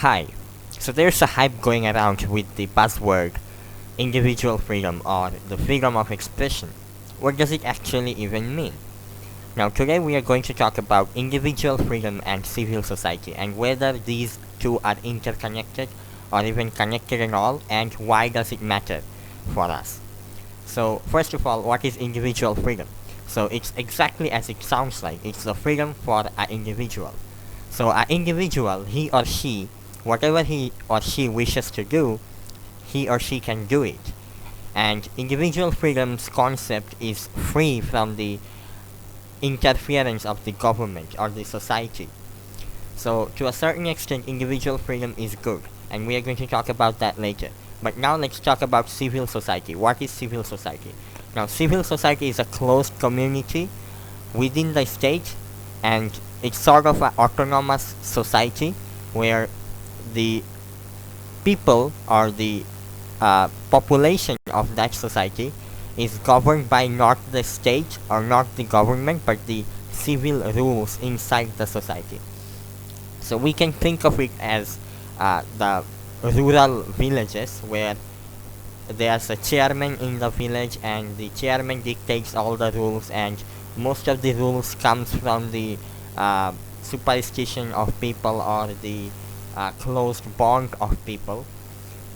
Hi. So there's a hype going around with the buzzword individual freedom or the freedom of expression. What does it actually even mean? Now today we are going to talk about individual freedom and civil society and whether these two are interconnected or even connected at all, and why does it matter for us. So first of all, what is individual freedom? So it's exactly as it sounds like. It's the freedom for an individual. So an individual, he or she, whatever he or she wishes to do, he or she can do it. And individual freedom's concept is free from the interference of the government or the society. So to a certain extent, individual freedom is good, and we are going to talk about that later. But now let's talk about civil society. What is civil society? Now civil society is a closed community within the state, and it's sort of an autonomous society where the people or the population of that society is governed by not the state or not the government but the civil rules inside the society. So we can think of it as the rural villages where there's a chairman in the village and the chairman dictates all the rules, and most of the rules comes from the superstition of people or the closed bond of people.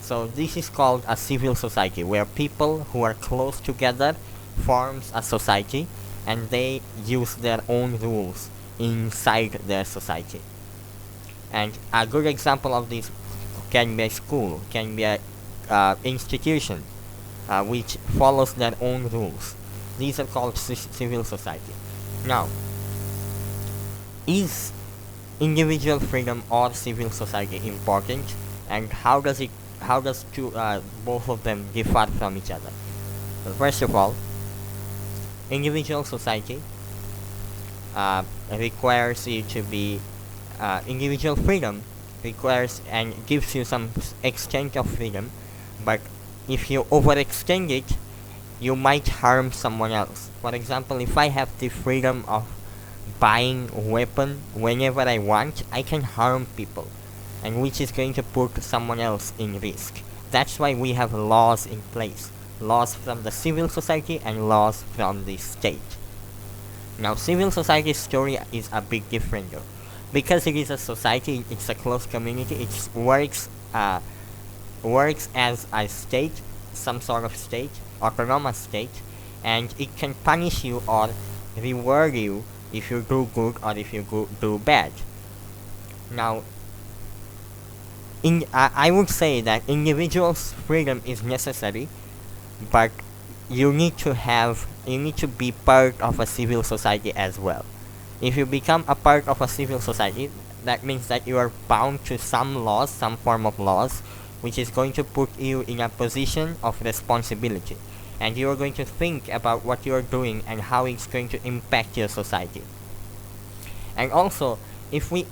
So this is called a civil society where people who are close together forms a society and they use their own rules inside their society. And a good example of this can be a school, can be a institution which follows their own rules. These are called civil society. Now, is individual freedom or civil society important, and how does both of them differ from each other? Well, first of all, individual society requires you to be individual freedom requires and gives you some extent of freedom, but if you overextend it, you might harm someone else. For example, if I have the freedom of buying a weapon whenever I want, I can harm people, and which is going to put someone else in risk. That's why we have laws in place. Laws from the civil society and laws from the state. Now civil society's story is a bit different though. Because it is a society, it's a closed community, it works as a state, some sort of state, autonomous state, and it can punish you or reward you if you do good or if you do bad. Now, I would say that individual's freedom is necessary, but you need to be part of a civil society as well. If you become a part of a civil society, that means that you are bound to some laws, some form of laws, which is going to put you in a position of responsibility. And you are going to think about what you are doing and how it's going to impact your society. And also, if we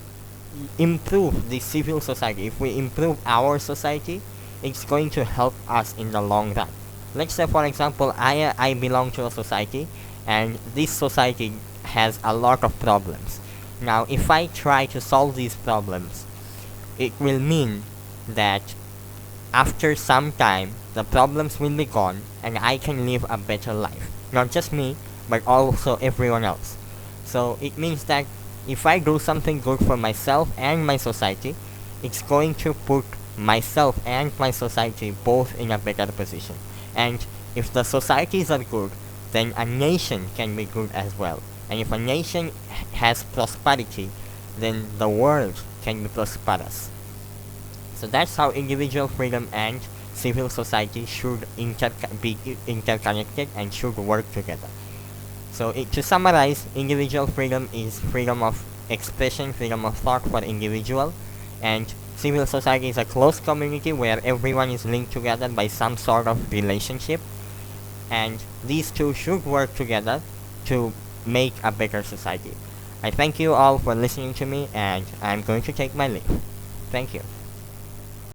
improve the civil society, if we improve our society, it's going to help us in the long run. Let's say, for example, I belong to a society, and this society has a lot of problems. Now, if I try to solve these problems, it will mean that after some time, the problems will be gone and I can live a better life. Not just me, but also everyone else. So it means that if I do something good for myself and my society, it's going to put myself and my society both in a better position. And if the societies are good, then a nation can be good as well. And if a nation has prosperity, then the world can be prosperous. So that's how individual freedom and civil society should be interconnected and should work together. So to summarize, individual freedom is freedom of expression, freedom of thought for individual, and civil society is a closed community where everyone is linked together by some sort of relationship, and these two should work together to make a better society. I thank you all for listening to me, and I'm going to take my leave. Thank you.